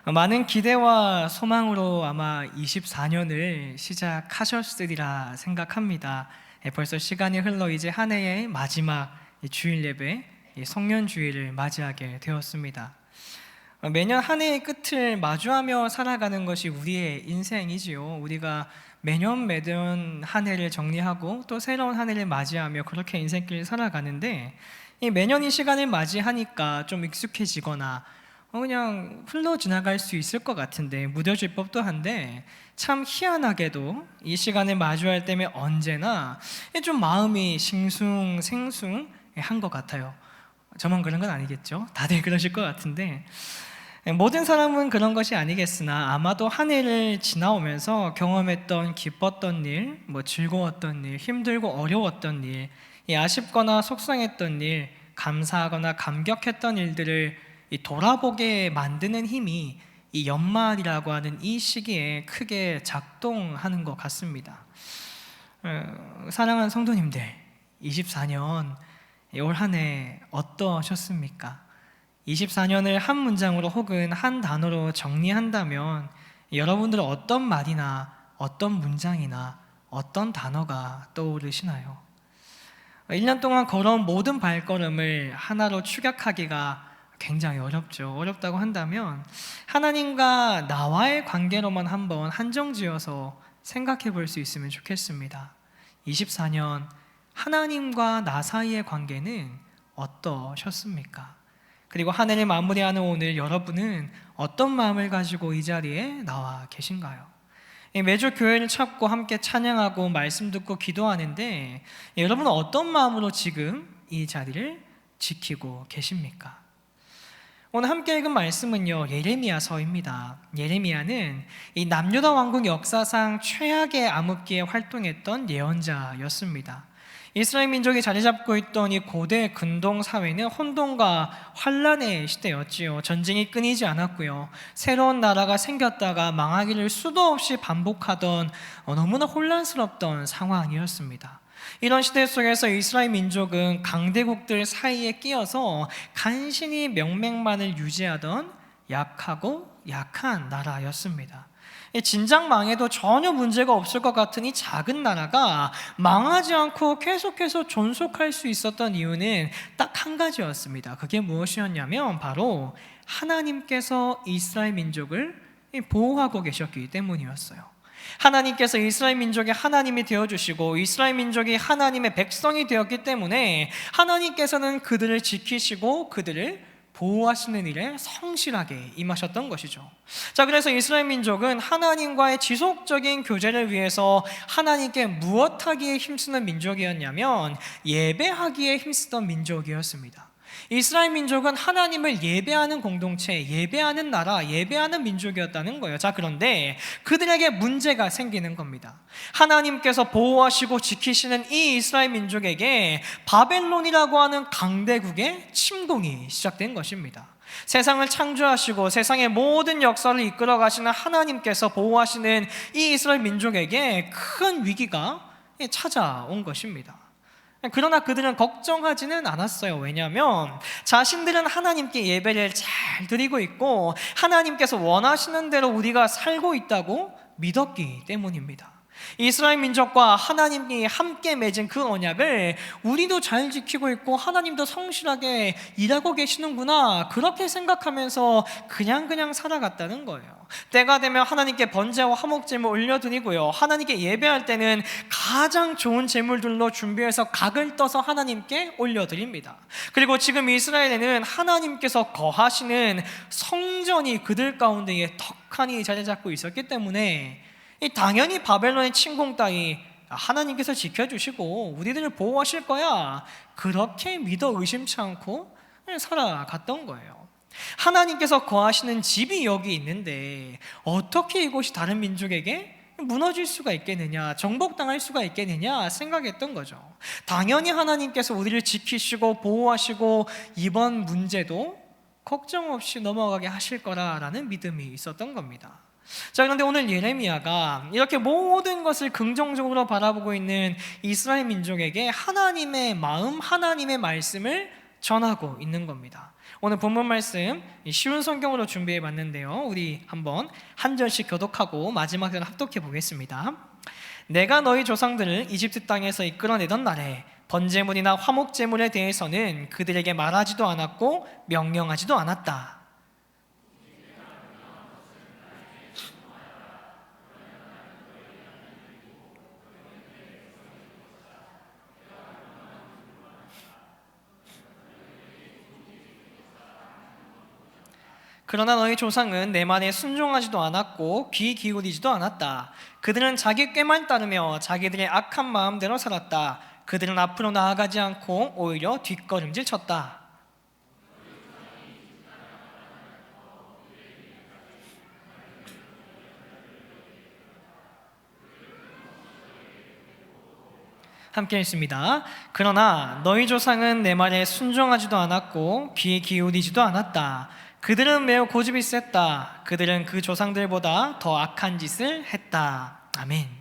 많은 기대와 소망으로 아마 24년을 시작하셨으리라 생각합니다. 벌써 시간이 흘러 이제 한 해의 마지막 주일 예배, 성년 주일을 맞이하게 되었습니다. 매년 한 해의 끝을 마주하며 살아가는 것이 우리의 인생이지요. 우리가 매년 한 해를 정리하고 또 새로운 한 해를 맞이하며 그렇게 인생길을 살아가는데, 이 매년 이 시간을 맞이하니까 좀 익숙해지거나 그냥 흘러 지나갈 수 있을 것 같은데, 무뎌질 법도 한데, 참 희한하게도 이 시간을 마주할 때면 언제나 좀 마음이 싱숭생숭한 것 같아요. 저만 그런 건 아니겠죠? 다들 그러실 것 같은데, 모든 사람은 그런 것이 아니겠으나 아마도 한 해를 지나오면서 경험했던 기뻤던 일, 즐거웠던 일, 힘들고 어려웠던 일, 아쉽거나 속상했던 일, 감사하거나 감격했던 일들을 돌아보게 만드는 힘이 이 연말이라고 하는 이 시기에 크게 작동하는 것 같습니다. 사랑하는 성도님들, 24년 올 한 해 어떠셨습니까? 24년을 한 문장으로 혹은 한 단어로 정리한다면 여러분들은 어떤 말이나 어떤 문장이나 어떤 단어가 떠오르시나요? 1년 동안 걸어온 모든 발걸음을 하나로 축약하기가 굉장히 어렵죠. 어렵다고 한다면 하나님과 나와의 관계로만 한번 한정지어서 생각해 볼 수 있으면 좋겠습니다. 24년 하나님과 나 사이의 관계는 어떠셨습니까? 그리고 한 해를 마무리하는 오늘 여러분은 어떤 마음을 가지고 이 자리에 나와 계신가요? 매주 교회를 찾고 함께 찬양하고 말씀 듣고 기도하는데, 여러분은 어떤 마음으로 지금 이 자리를 지키고 계십니까? 오늘 함께 읽은 말씀은요, 예레미야서입니다. 예레미야는 이 남유다 왕국 역사상 최악의 암흑기에 활동했던 예언자였습니다. 이스라엘 민족이 자리 잡고 있던 이 고대 근동 사회는 혼돈과 환란의 시대였지요. 전쟁이 끊이지 않았고요. 새로운 나라가 생겼다가 망하기를 수도 없이 반복하던 너무나 혼란스럽던 상황이었습니다. 이런 시대 속에서 이스라엘 민족은 강대국들 사이에 끼어서 간신히 명맥만을 유지하던 약하고 약한 나라였습니다. 진작 망해도 전혀 문제가 없을 것 같은 이 작은 나라가 망하지 않고 계속해서 존속할 수 있었던 이유는 딱 한 가지였습니다. 그게 무엇이었냐면 바로 하나님께서 이스라엘 민족을 보호하고 계셨기 때문이었어요. 하나님께서 이스라엘 민족의 하나님이 되어주시고 이스라엘 민족이 하나님의 백성이 되었기 때문에 하나님께서는 그들을 지키시고 그들을 보호하시는 일에 성실하게 임하셨던 것이죠. 자, 그래서 이스라엘 민족은 하나님과의 지속적인 교제를 위해서 하나님께 무엇하기에 힘쓰는 민족이었냐면 예배하기에 힘쓰던 민족이었습니다. 이스라엘 민족은 하나님을 예배하는 공동체, 예배하는 나라, 예배하는 민족이었다는 거예요. 자, 그런데 그들에게 문제가 생기는 겁니다. 하나님께서 보호하시고 지키시는 이 이스라엘 민족에게 바벨론이라고 하는 강대국의 침공이 시작된 것입니다. 세상을 창조하시고 세상의 모든 역사를 이끌어 가시는 하나님께서 보호하시는 이 이스라엘 민족에게 큰 위기가 찾아온 것입니다. 그러나 그들은 걱정하지는 않았어요. 왜냐하면 자신들은 하나님께 예배를 잘 드리고 있고 하나님께서 원하시는 대로 우리가 살고 있다고 믿었기 때문입니다. 이스라엘 민족과 하나님이 함께 맺은 그 언약을 우리도 잘 지키고 있고 하나님도 성실하게 일하고 계시는구나, 그렇게 생각하면서 그냥 살아갔다는 거예요. 때가 되면 하나님께 번제와 화목제물 올려드리고요, 하나님께 예배할 때는 가장 좋은 제물들로 준비해서 각을 떠서 하나님께 올려드립니다. 그리고 지금 이스라엘에는 하나님께서 거하시는 성전이 그들 가운데에 덕하니 자리 잡고 있었기 때문에 당연히 바벨론의 침공 따위 하나님께서 지켜주시고 우리들을 보호하실 거야, 그렇게 믿어 의심치 않고 살아갔던 거예요. 하나님께서 거하시는 집이 여기 있는데 어떻게 이곳이 다른 민족에게 무너질 수가 있겠느냐, 정복당할 수가 있겠느냐 생각했던 거죠. 당연히 하나님께서 우리를 지키시고 보호하시고 이번 문제도 걱정 없이 넘어가게 하실 거라라는 믿음이 있었던 겁니다. 자, 그런데 오늘 예레미야가 이렇게 모든 것을 긍정적으로 바라보고 있는 이스라엘 민족에게 하나님의 마음, 하나님의 말씀을 전하고 있는 겁니다. 오늘 본문 말씀 쉬운 성경으로 준비해 봤는데요, 우리 한번 한 절씩 교독하고 마지막 절 합독해 보겠습니다. 내가 너희 조상들을 이집트 땅에서 이끌어내던 날에 번제물이나 화목제물에 대해서는 그들에게 말하지도 않았고 명령하지도 않았다. 그러나 너희 조상은 내 말에 순종하지도 않았고 귀 기울이지도 않았다. 그들은 자기 꾀만 따르며 자기들의 악한 마음대로 살았다. 그들은 앞으로 나아가지 않고 오히려 뒷걸음질 쳤다. 함께 읽습니다. 그러나 너희 조상은 내 말에 순종하지도 않았고 귀 기울이지도 않았다. 그들은 매우 고집이 셌다. 그들은 그 조상들보다 더 악한 짓을 했다. 아멘.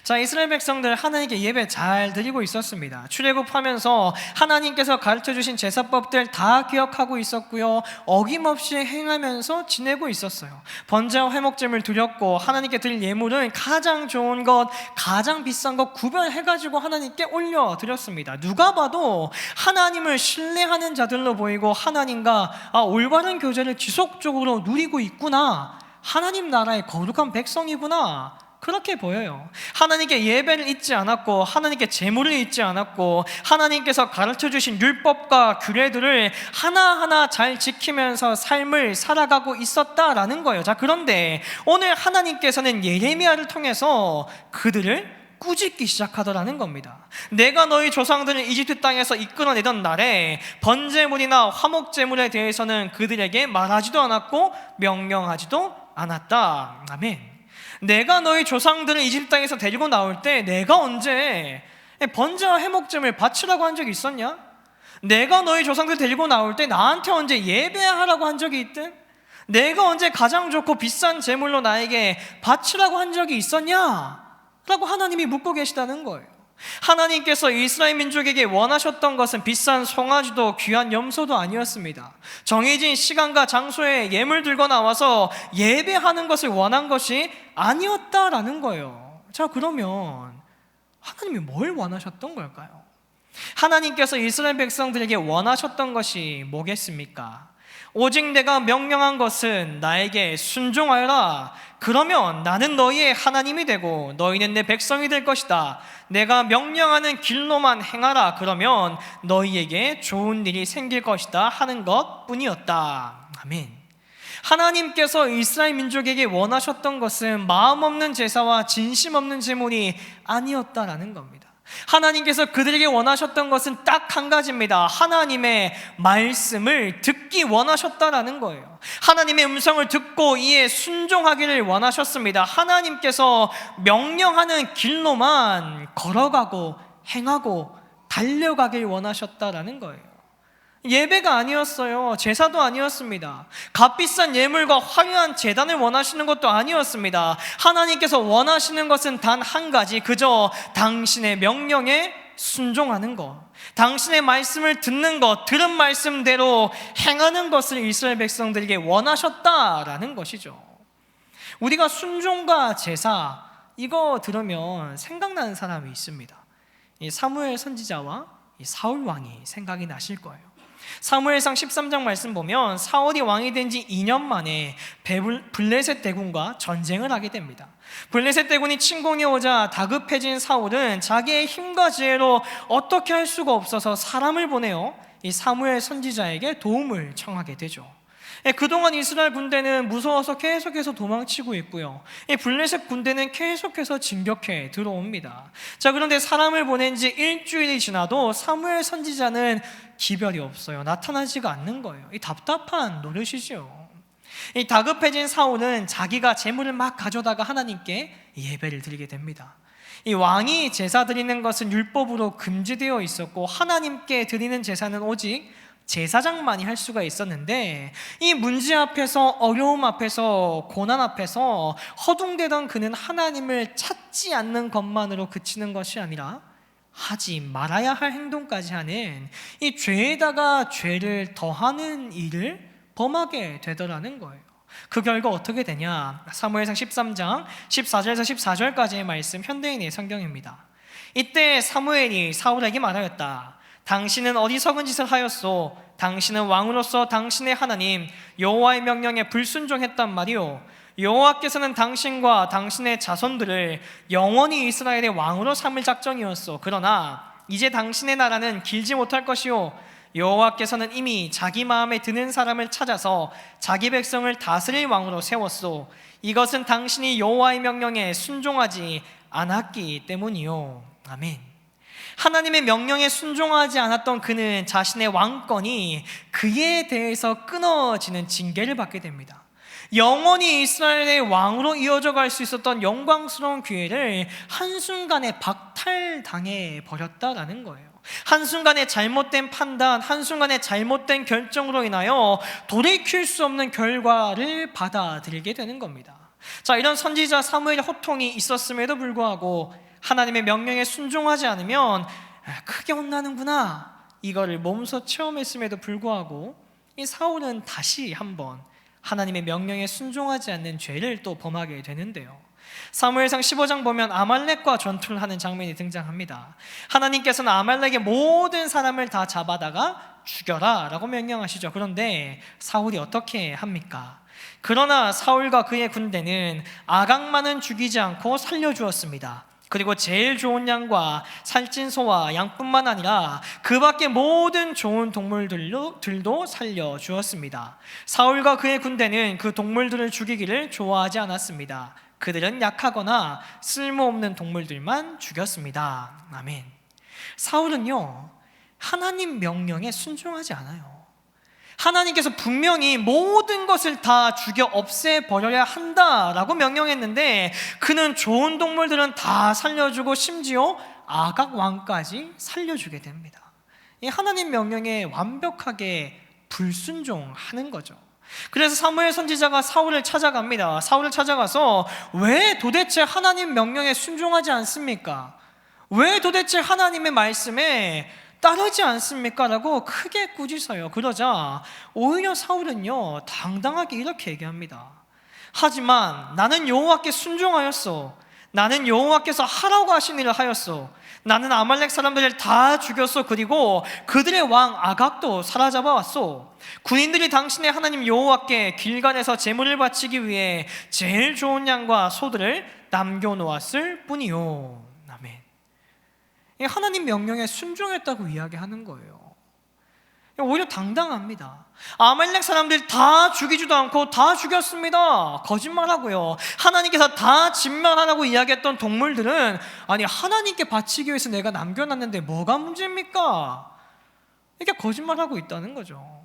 자, 이스라엘 백성들 하나님께 예배 잘 드리고 있었습니다. 출애굽하면서 하나님께서 가르쳐주신 제사법들 다 기억하고 있었고요, 어김없이 행하면서 지내고 있었어요. 번제와 회목제물 드렸고 하나님께 드릴 예물은 가장 좋은 것, 가장 비싼 것 구별해가지고 하나님께 올려드렸습니다. 누가 봐도 하나님을 신뢰하는 자들로 보이고 하나님과 올바른 교제를 지속적으로 누리고 있구나, 하나님 나라의 거룩한 백성이구나, 그렇게 보여요. 하나님께 예배를 잊지 않았고 하나님께 제물을 잊지 않았고 하나님께서 가르쳐주신 율법과 규례들을 하나하나 잘 지키면서 삶을 살아가고 있었다라는 거예요. 자, 그런데 오늘 하나님께서는 예레미야를 통해서 그들을 꾸짖기 시작하더라는 겁니다. 내가 너희 조상들을 이집트 땅에서 이끌어내던 날에 번제물이나 화목제물에 대해서는 그들에게 말하지도 않았고 명령하지도 않았다. 아멘. 내가 너희 조상들을 이집트 땅에서 데리고 나올 때 내가 언제 번제와 회목제물 바치라고 한 적이 있었냐? 내가 너희 조상들 데리고 나올 때 나한테 언제 예배하라고 한 적이 있든? 내가 언제 가장 좋고 비싼 제물로 나에게 바치라고 한 적이 있었냐? 라고 하나님이 묻고 계시다는 거예요. 하나님께서 이스라엘 민족에게 원하셨던 것은 비싼 송아지도 귀한 염소도 아니었습니다. 정해진 시간과 장소에 예물 들고 나와서 예배하는 것을 원한 것이 아니었다라는 거예요. 자, 그러면 하나님이 뭘 원하셨던 걸까요? 하나님께서 이스라엘 백성들에게 원하셨던 것이 뭐겠습니까? 오직 내가 명령한 것은 나에게 순종하여라. 그러면 나는 너희의 하나님이 되고 너희는 내 백성이 될 것이다. 내가 명령하는 길로만 행하라. 그러면 너희에게 좋은 일이 생길 것이다 하는 것뿐이었다. 아멘. 하나님께서 이스라엘 민족에게 원하셨던 것은 마음 없는 제사와 진심 없는 제물이 아니었다라는 겁니다. 하나님께서 그들에게 원하셨던 것은 딱 한 가지입니다. 하나님의 말씀을 듣기 원하셨다라는 거예요. 하나님의 음성을 듣고 이에 순종하기를 원하셨습니다. 하나님께서 명령하는 길로만 걸어가고 행하고 달려가길 원하셨다라는 거예요. 예배가 아니었어요. 제사도 아니었습니다. 값비싼 예물과 화려한 제단을 원하시는 것도 아니었습니다. 하나님께서 원하시는 것은 단 한 가지, 그저 당신의 명령에 순종하는 것, 당신의 말씀을 듣는 것, 들은 말씀대로 행하는 것을 이스라엘 백성들에게 원하셨다라는 것이죠. 우리가 순종과 제사, 이거 들으면 생각나는 사람이 있습니다. 이 사무엘 선지자와 이 사울 왕이 생각이 나실 거예요. 사무엘상 13장 말씀 보면 사울이 왕이 된 지 2년 만에 블레셋 대군과 전쟁을 하게 됩니다. 블레셋 대군이 침공해 오자 다급해진 사울은 자기의 힘과 지혜로 어떻게 할 수가 없어서 사람을 보내어 이 사무엘 선지자에게 도움을 청하게 되죠. 그동안 이스라엘 군대는 무서워서 계속해서 도망치고 있고요, 블레셋 군대는 계속해서 진격해 들어옵니다. 자, 그런데 사람을 보낸 지 일주일이 지나도 사무엘 선지자는 기별이 없어요. 나타나지가 않는 거예요. 이 답답한 노릇이죠. 이 다급해진 사울은 자기가 제물을 막 가져다가 하나님께 예배를 드리게 됩니다. 이 왕이 제사 드리는 것은 율법으로 금지되어 있었고 하나님께 드리는 제사는 오직 제사장만이 할 수가 있었는데, 이 문제 앞에서, 어려움 앞에서, 고난 앞에서 허둥대던 그는 하나님을 찾지 않는 것만으로 그치는 것이 아니라 하지 말아야 할 행동까지 하는 이 죄에다가 죄를 더하는 일을 범하게 되더라는 거예요. 그 결과 어떻게 되냐? 사무엘상 13장 14절에서 14절까지의 말씀, 현대인의 성경입니다. 이때 사무엘이 사울에게 말하였다. 당신은 어리석은 짓을 하였소. 당신은 왕으로서 당신의 하나님 여호와의 명령에 불순종했단 말이오. 여호와께서는 당신과 당신의 자손들을 영원히 이스라엘의 왕으로 삼을 작정이었소. 그러나 이제 당신의 나라는 길지 못할 것이오. 여호와께서는 이미 자기 마음에 드는 사람을 찾아서 자기 백성을 다스릴 왕으로 세웠소. 이것은 당신이 여호와의 명령에 순종하지 않았기 때문이요. 아멘. 하나님의 명령에 순종하지 않았던 그는 자신의 왕권이 그에 대해서 끊어지는 징계를 받게 됩니다. 영원히 이스라엘의 왕으로 이어져 갈 수 있었던 영광스러운 기회를 한순간에 박탈당해 버렸다라는 거예요. 한순간에 잘못된 판단, 한순간에 잘못된 결정으로 인하여 돌이킬 수 없는 결과를 받아들이게 되는 겁니다. 자, 이런 선지자 사무엘의 호통이 있었음에도 불구하고 하나님의 명령에 순종하지 않으면 크게 혼나는구나, 이거를 몸소 체험했음에도 불구하고 이 사울은 다시 한번 하나님의 명령에 순종하지 않는 죄를 또 범하게 되는데요. 사무엘상 15장 보면 아말렉과 전투를 하는 장면이 등장합니다. 하나님께서는 아말렉의 모든 사람을 다 잡아다가 죽여라 라고 명령하시죠. 그런데 사울이 어떻게 합니까? 그러나 사울과 그의 군대는 아각만은 죽이지 않고 살려주었습니다. 그리고 제일 좋은 양과 살찐 소와 양뿐만 아니라 그 밖에 모든 좋은 동물들도 살려주었습니다. 사울과 그의 군대는 그 동물들을 죽이기를 좋아하지 않았습니다. 그들은 약하거나 쓸모없는 동물들만 죽였습니다. 아멘. 사울은요, 하나님 명령에 순종하지 않아요. 하나님께서 분명히 모든 것을 다 죽여 없애버려야 한다라고 명령했는데 그는 좋은 동물들은 다 살려주고 심지어 아각 왕까지 살려주게 됩니다. 이 하나님 명령에 완벽하게 불순종하는 거죠. 그래서 사무엘 선지자가 사울을 찾아갑니다. 사울을 찾아가서 왜 도대체 하나님 명령에 순종하지 않습니까? 왜 도대체 하나님의 말씀에 따르지 않습니까? 라고 크게 꾸짖어요. 그러자 오히려 사울은요, 당당하게 이렇게 얘기합니다. 하지만 나는 여호와께 순종하였소. 나는 여호와께서 하라고 하신 일을 하였소. 나는 아말렉 사람들을 다 죽였소. 그리고 그들의 왕 아각도 사로잡아 왔소. 군인들이 당신의 하나님 여호와께 길갈에서 제물을 바치기 위해 제일 좋은 양과 소들을 남겨놓았을 뿐이요. 아멘. 하나님 명령에 순종했다고 이야기하는 거예요. 오히려 당당합니다. 아말렉 사람들 다 죽이지도 않고 다 죽였습니다. 거짓말하고요. 하나님께서 다 진멸하라고 이야기했던 동물들은 아니 하나님께 바치기 위해서 내가 남겨놨는데 뭐가 문제입니까? 이렇게 거짓말하고 있다는 거죠.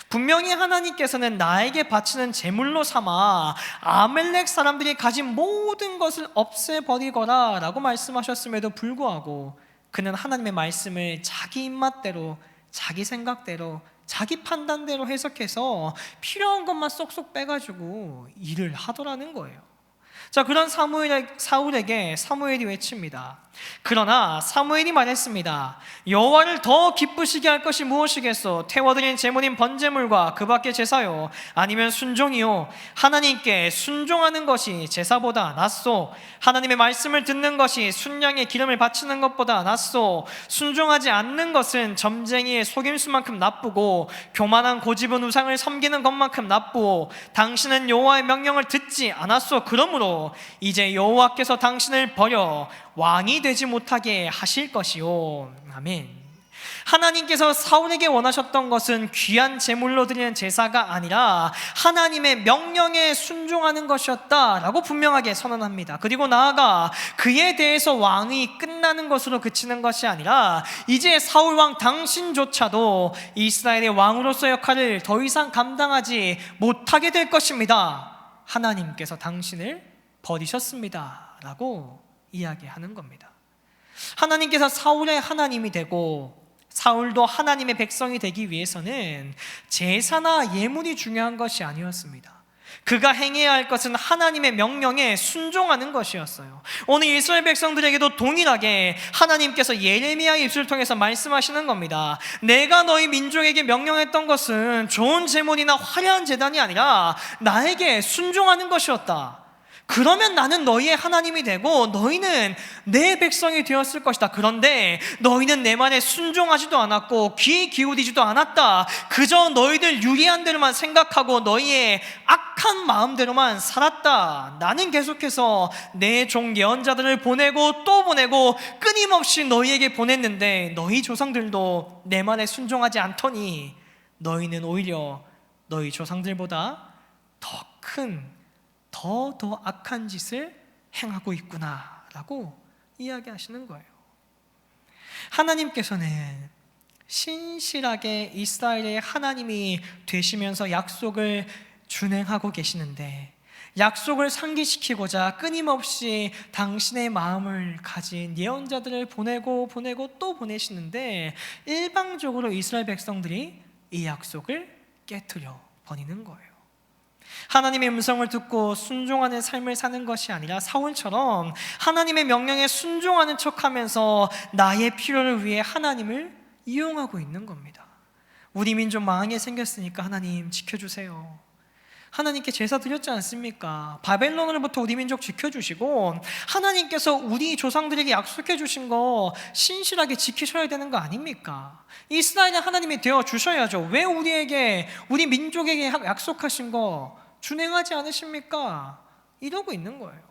분명히 하나님께서는 나에게 바치는 제물로 삼아 아말렉 사람들이 가진 모든 것을 없애버리거라 라고 말씀하셨음에도 불구하고 그는 하나님의 말씀을 자기 입맛대로, 자기 생각대로, 자기 판단대로 해석해서 필요한 것만 쏙쏙 빼가지고 일을 하더라는 거예요. 자, 그런 사울에게 사무엘이 외칩니다. 그러나 사무엘이 말했습니다. 여호와를 더 기쁘시게 할 것이 무엇이겠소? 태워드린 제물인 번제물과 그 밖의 제사요, 아니면 순종이요? 하나님께 순종하는 것이 제사보다 낫소. 하나님의 말씀을 듣는 것이 순양의 기름을 바치는 것보다 낫소. 순종하지 않는 것은 점쟁이의 속임수만큼 나쁘고 교만한 고집은 우상을 섬기는 것만큼 나쁘오. 당신은 여호와의 명령을 듣지 않았소. 그러므로 이제 여호와께서 당신을 버려 왕이 되지 못하게 하실 것이요. 아멘. 하나님께서 사울에게 원하셨던 것은 귀한 제물로 드리는 제사가 아니라 하나님의 명령에 순종하는 것이었다라고 분명하게 선언합니다. 그리고 나아가 그에 대해서 왕이 끝나는 것으로 그치는 것이 아니라 이제 사울 왕 당신조차도 이스라엘의 왕으로서 역할을 더 이상 감당하지 못하게 될 것입니다. 하나님께서 당신을 버리셨습니다 라고 이야기하는 겁니다. 하나님께서 사울의 하나님이 되고 사울도 하나님의 백성이 되기 위해서는 제사나 예물이 중요한 것이 아니었습니다. 그가 행해야 할 것은 하나님의 명령에 순종하는 것이었어요. 오늘 이스라엘 백성들에게도 동일하게 하나님께서 예레미야의 입술을 통해서 말씀하시는 겁니다. 내가 너희 민족에게 명령했던 것은 좋은 제물이나 화려한 제단이 아니라 나에게 순종하는 것이었다. 그러면 나는 너희의 하나님이 되고 너희는 내 백성이 되었을 것이다. 그런데 너희는 내 말에 순종하지도 않았고 귀 기울이지도 않았다. 그저 너희들 유리한 대로만 생각하고 너희의 악한 마음대로만 살았다. 나는 계속해서 내 종 예언자들을 보내고 또 보내고 끊임없이 너희에게 보냈는데 너희 조상들도 내 말에 순종하지 않더니 너희는 오히려 너희 조상들보다 더 악한 짓을 행하고 있구나라고 이야기하시는 거예요. 하나님께서는 신실하게 이스라엘의 하나님이 되시면서 약속을 준행하고 계시는데, 약속을 상기시키고자 끊임없이 당신의 마음을 가진 예언자들을 보내고 또 보내시는데, 일방적으로 이스라엘 백성들이 이 약속을 깨트려 버리는 거예요. 하나님의 음성을 듣고 순종하는 삶을 사는 것이 아니라 사울처럼 하나님의 명령에 순종하는 척하면서 나의 필요를 위해 하나님을 이용하고 있는 겁니다. 우리 민족 망하게 생겼으니까 하나님 지켜주세요. 하나님께 제사 드렸지 않습니까? 바벨론으로부터 우리 민족 지켜주시고 하나님께서 우리 조상들에게 약속해 주신 거 신실하게 지키셔야 되는 거 아닙니까? 이스라엘의 하나님이 되어 주셔야죠. 왜 우리 민족에게 약속하신 거 준행하지 않으십니까? 이러고 있는 거예요.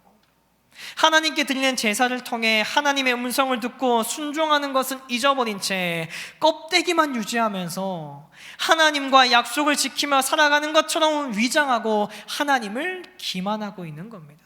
하나님께 드리는 제사를 통해 하나님의 음성을 듣고 순종하는 것은 잊어버린 채 껍데기만 유지하면서 하나님과 약속을 지키며 살아가는 것처럼 위장하고 하나님을 기만하고 있는 겁니다.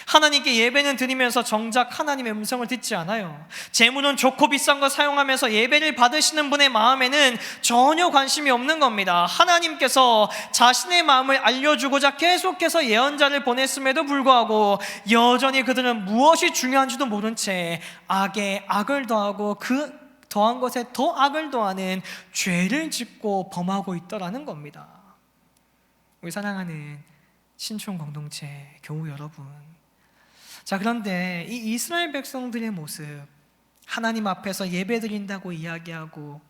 하나님께 예배는 드리면서 정작 하나님의 음성을 듣지 않아요. 재물은 좋고 비싼 거 사용하면서 예배를 받으시는 분의 마음에는 전혀 관심이 없는 겁니다. 하나님께서 자신의 마음을 알려주고자 계속해서 예언자를 보냈음에도 불구하고 여전히 그들은 무엇이 중요한지도 모른 채 악에 악을 더하고 그 더한 것에 더 악을 더하는 죄를 짓고 범하고 있더라는 겁니다. 우리 사랑하는 신촌 공동체 교우 여러분, 자, 그런데 이 이스라엘 백성들의 모습, 하나님 앞에서 예배드린다고 이야기하고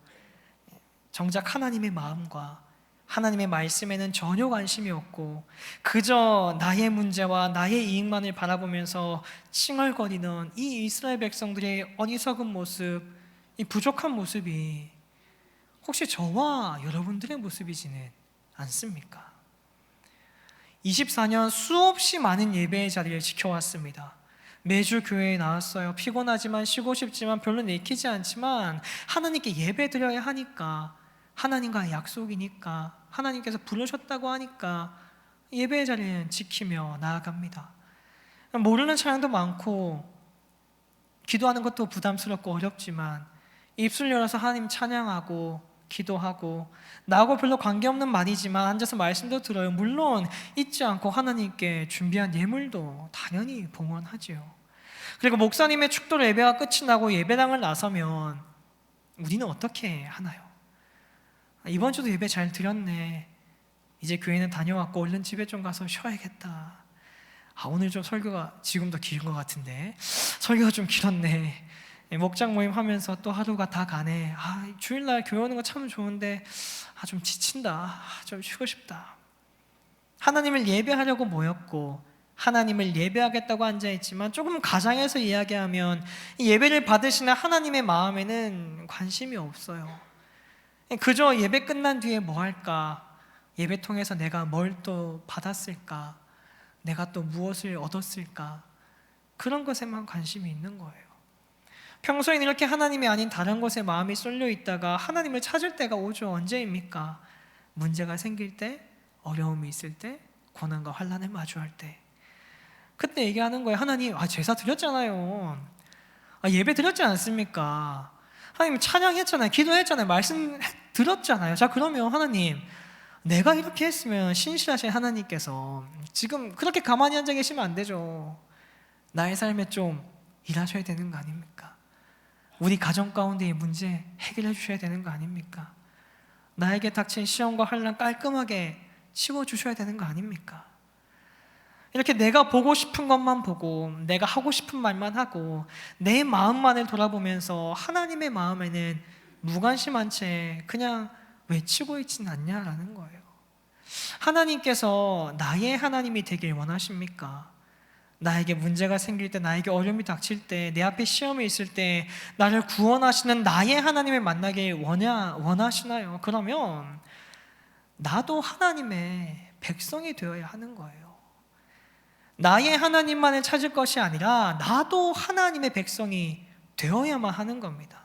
정작 하나님의 마음과 하나님의 말씀에는 전혀 관심이 없고 그저 나의 문제와 나의 이익만을 바라보면서 칭얼거리는 이 이스라엘 백성들의 어리석은 모습, 이 부족한 모습이 혹시 저와 여러분들의 모습이지는 않습니까? 24년 수없이 많은 예배의 자리를 지켜왔습니다. 매주 교회에 나왔어요. 피곤하지만 쉬고 싶지만 별로 내키지 않지만 하나님께 예배 드려야 하니까, 하나님과의 약속이니까, 하나님께서 부르셨다고 하니까 예배의 자리는 지키며 나아갑니다. 모르는 찬양도 많고 기도하는 것도 부담스럽고 어렵지만 입술 열어서 하나님 찬양하고 기도하고 나하고 별로 관계없는 말이지만 앉아서 말씀도 들어요. 물론 잊지 않고 하나님께 준비한 예물도 당연히 봉헌하지요. 그리고 목사님의 축도로 예배가 끝이 나고 예배당을 나서면 우리는 어떻게 하나요? 이번 주도 예배 잘 드렸네. 이제 교회는 다녀왔고 얼른 집에 좀 가서 쉬어야겠다. 오늘 좀 설교가 지금도 긴 것 같은데 설교가 좀 길었네. 목장 모임 하면서 또 하루가 다 가네. 주일날 교회 오는 거 참 좋은데 좀 지친다. 좀 쉬고 싶다. 하나님을 예배하려고 모였고 하나님을 예배하겠다고 앉아있지만 조금 가장해서 이야기하면 이 예배를 받으시는 하나님의 마음에는 관심이 없어요. 그저 예배 끝난 뒤에 뭐 할까? 예배 통해서 내가 뭘 또 받았을까? 내가 또 무엇을 얻었을까? 그런 것에만 관심이 있는 거예요. 평소엔 이렇게 하나님이 아닌 다른 것에 마음이 쏠려 있다가 하나님을 찾을 때가 오죠. 언제입니까? 문제가 생길 때, 어려움이 있을 때, 고난과 환난을 마주할 때. 그때 얘기하는 거예요. 하나님, 제사 드렸잖아요. 예배 드렸지 않습니까? 하나님 찬양했잖아요. 기도했잖아요. 말씀 들었잖아요. 자, 그러면 하나님, 내가 이렇게 했으면 신실하신 하나님께서 지금 그렇게 가만히 앉아 계시면 안 되죠. 나의 삶에 좀 일하셔야 되는 거 아닙니까? 우리 가정 가운데의 문제 해결해 주셔야 되는 거 아닙니까? 나에게 닥친 시험과 환난 깔끔하게 치워주셔야 되는 거 아닙니까? 이렇게 내가 보고 싶은 것만 보고 내가 하고 싶은 말만 하고 내 마음만을 돌아보면서 하나님의 마음에는 무관심한 채 그냥 외치고 있지는 않냐라는 거예요. 하나님께서 나의 하나님이 되길 원하십니까? 나에게 문제가 생길 때, 나에게 어려움이 닥칠 때, 내 앞에 시험이 있을 때 나를 구원하시는 나의 하나님을 만나길 원하시나요? 그러면 나도 하나님의 백성이 되어야 하는 거예요. 나의 하나님만을 찾을 것이 아니라 나도 하나님의 백성이 되어야만 하는 겁니다.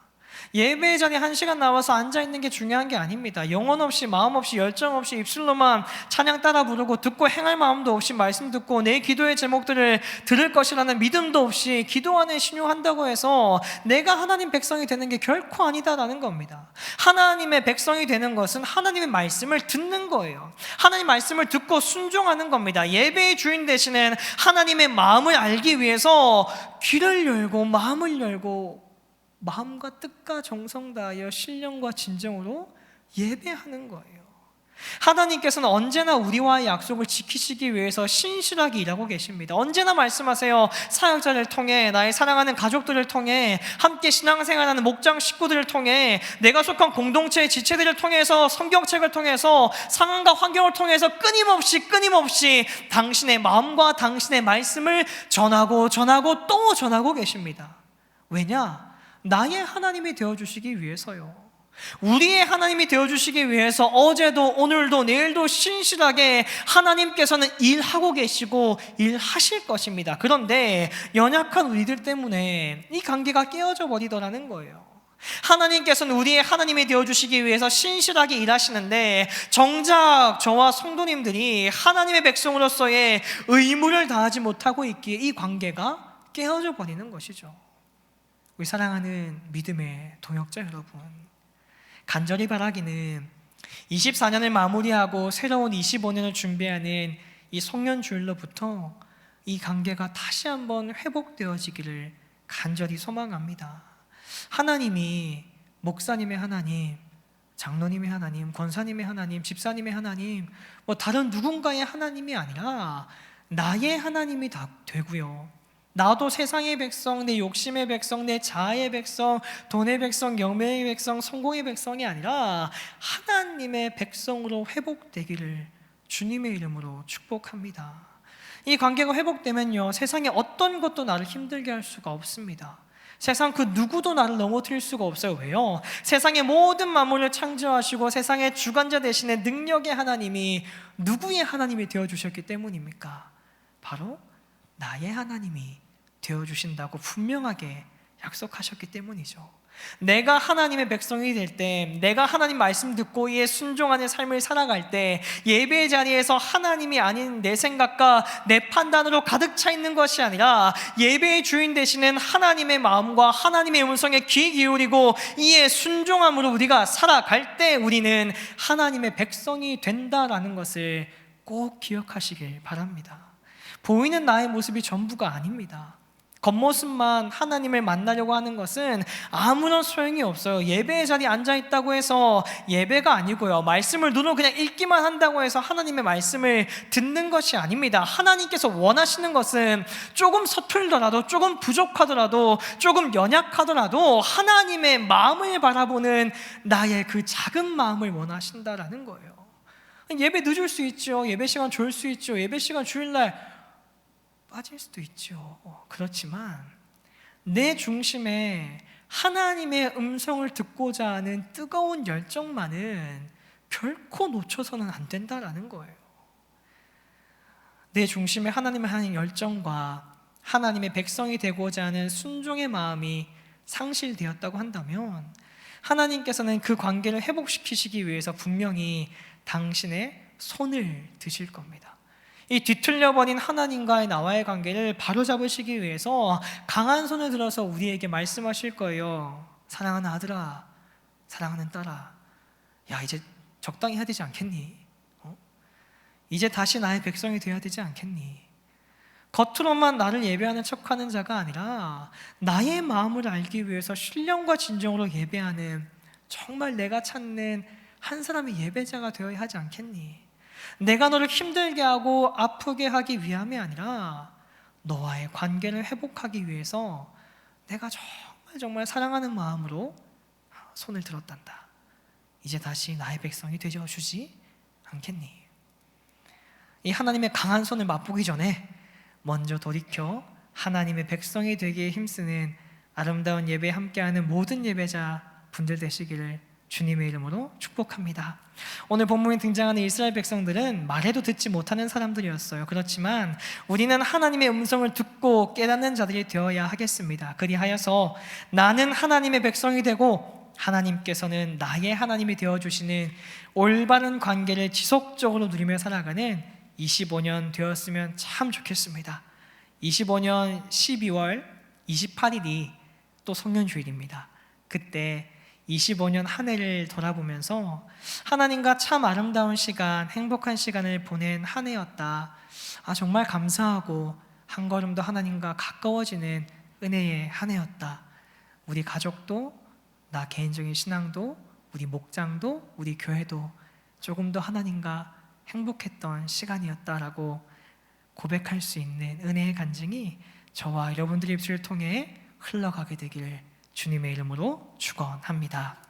예배 전에 1시간 나와서 앉아있는 게 중요한 게 아닙니다. 영혼 없이, 마음 없이, 열정 없이 입술로만 찬양 따라 부르고 듣고 행할 마음도 없이 말씀 듣고 내 기도의 제목들을 들을 것이라는 믿음도 없이 기도 안에 신용한다고 해서 내가 하나님 백성이 되는 게 결코 아니다라는 겁니다. 하나님의 백성이 되는 것은 하나님의 말씀을 듣는 거예요. 하나님 말씀을 듣고 순종하는 겁니다. 예배의 주인 되시는 하나님의 마음을 알기 위해서 귀를 열고 마음을 열고 마음과 뜻과 정성 다하여 신령과 진정으로 예배하는 거예요. 하나님께서는 언제나 우리와의 약속을 지키시기 위해서 신실하게 일하고 계십니다. 언제나 말씀하세요. 사역자를 통해, 나의 사랑하는 가족들을 통해, 함께 신앙생활하는 목장 식구들을 통해, 내가 속한 공동체의 지체들을 통해서, 성경책을 통해서, 상황과 환경을 통해서 끊임없이 당신의 마음과 당신의 말씀을 전하고 또 전하고 계십니다. 왜냐? 나의 하나님이 되어주시기 위해서요. 우리의 하나님이 되어주시기 위해서 어제도 오늘도 내일도 신실하게 하나님께서는 일하고 계시고 일하실 것입니다. 그런데 연약한 우리들 때문에 이 관계가 깨어져 버리더라는 거예요. 하나님께서는 우리의 하나님이 되어주시기 위해서 신실하게 일하시는데 정작 저와 성도님들이 하나님의 백성으로서의 의무를 다하지 못하고 있기에 이 관계가 깨어져 버리는 것이죠. 우리 사랑하는 믿음의 동역자 여러분, 간절히 바라기는 24년을 마무리하고 새로운 25년을 준비하는 이 송년주일로부터 이 관계가 다시 한번 회복되어지기를 간절히 소망합니다. 하나님이 목사님의 하나님, 장로님의 하나님, 권사님의 하나님, 집사님의 하나님, 다른 누군가의 하나님이 아니라 나의 하나님이 다 되고요. 나도 세상의 백성, 내 욕심의 백성, 내 자아의 백성, 돈의 백성, 영매의 백성, 성공의 백성이 아니라 하나님의 백성으로 회복되기를 주님의 이름으로 축복합니다. 이 관계가 회복되면요, 세상의 어떤 것도 나를 힘들게 할 수가 없습니다. 세상 그 누구도 나를 넘어뜨릴 수가 없어요. 왜요? 세상의 모든 만물을 창조하시고 세상의 주관자 되시는 능력의 하나님이 누구의 하나님이 되어주셨기 때문입니까? 바로 나의 하나님이 되어주신다고 분명하게 약속하셨기 때문이죠. 내가 하나님의 백성이 될 때, 내가 하나님 말씀 듣고 이에 순종하는 삶을 살아갈 때 예배의 자리에서 하나님이 아닌 내 생각과 내 판단으로 가득 차 있는 것이 아니라 예배의 주인 되시는 하나님의 마음과 하나님의 음성에 귀 기울이고 이에 순종함으로 우리가 살아갈 때 우리는 하나님의 백성이 된다라는 것을 꼭 기억하시길 바랍니다. 보이는 나의 모습이 전부가 아닙니다. 겉모습만 하나님을 만나려고 하는 것은 아무런 소용이 없어요. 예배의 자리에 앉아있다고 해서 예배가 아니고요, 말씀을 눈으로 그냥 읽기만 한다고 해서 하나님의 말씀을 듣는 것이 아닙니다. 하나님께서 원하시는 것은 조금 서툴더라도, 조금 부족하더라도, 조금 연약하더라도 하나님의 마음을 바라보는 나의 그 작은 마음을 원하신다라는 거예요. 예배 늦을 수 있죠. 예배 시간 졸 수 있죠. 예배 시간 주일날 빠질 수도 있죠. 그렇지만 내 중심에 하나님의 음성을 듣고자 하는 뜨거운 열정만은 결코 놓쳐서는 안 된다라는 거예요. 내 중심에 하나님을 하는 열정과 하나님의 백성이 되고자 하는 순종의 마음이 상실되었다고 한다면 하나님께서는 그 관계를 회복시키시기 위해서 분명히 당신의 손을 드실 겁니다. 이 뒤틀려버린 하나님과의 나와의 관계를 바로잡으시기 위해서 강한 손을 들어서 우리에게 말씀하실 거예요. 사랑하는 아들아, 사랑하는 딸아, 야, 이제 적당히 해야 되지 않겠니? 이제 다시 나의 백성이 되어야 되지 않겠니? 겉으로만 나를 예배하는 척하는 자가 아니라 나의 마음을 알기 위해서 신령과 진정으로 예배하는, 정말 내가 찾는 한 사람의 예배자가 되어야 하지 않겠니? 내가 너를 힘들게 하고 아프게 하기 위함이 아니라 너와의 관계를 회복하기 위해서 내가 정말 사랑하는 마음으로 손을 들었단다. 이제 다시 나의 백성이 되어주지 않겠니? 이 하나님의 강한 손을 맛보기 전에 먼저 돌이켜 하나님의 백성이 되기에 힘쓰는 아름다운 예배에 함께하는 모든 예배자 분들 되시기를 주님의 이름으로 축복합니다. 오늘 본문에 등장하는 이스라엘 백성들은 말해도 듣지 못하는 사람들이었어요. 그렇지만 우리는 하나님의 음성을 듣고 깨닫는 자들이 되어야 하겠습니다. 그리하여서 나는 하나님의 백성이 되고 하나님께서는 나의 하나님이 되어주시는 올바른 관계를 지속적으로 누리며 살아가는 25년 되었으면 참 좋겠습니다. 25년 12월 28일이 또 성년주일입니다. 그때 25년 한 해를 돌아보면서 하나님과 참 아름다운 시간, 행복한 시간을 보낸 한 해였다. 정말 감사하고 한 걸음 더 하나님과 가까워지는 은혜의 한 해였다. 우리 가족도, 나 개인적인 신앙도, 우리 목장도, 우리 교회도 조금 더 하나님과 행복했던 시간이었다라고 고백할 수 있는 은혜의 간증이 저와 여러분들의 입술을 통해 흘러가게 되기를 주님의 이름으로 축원합니다.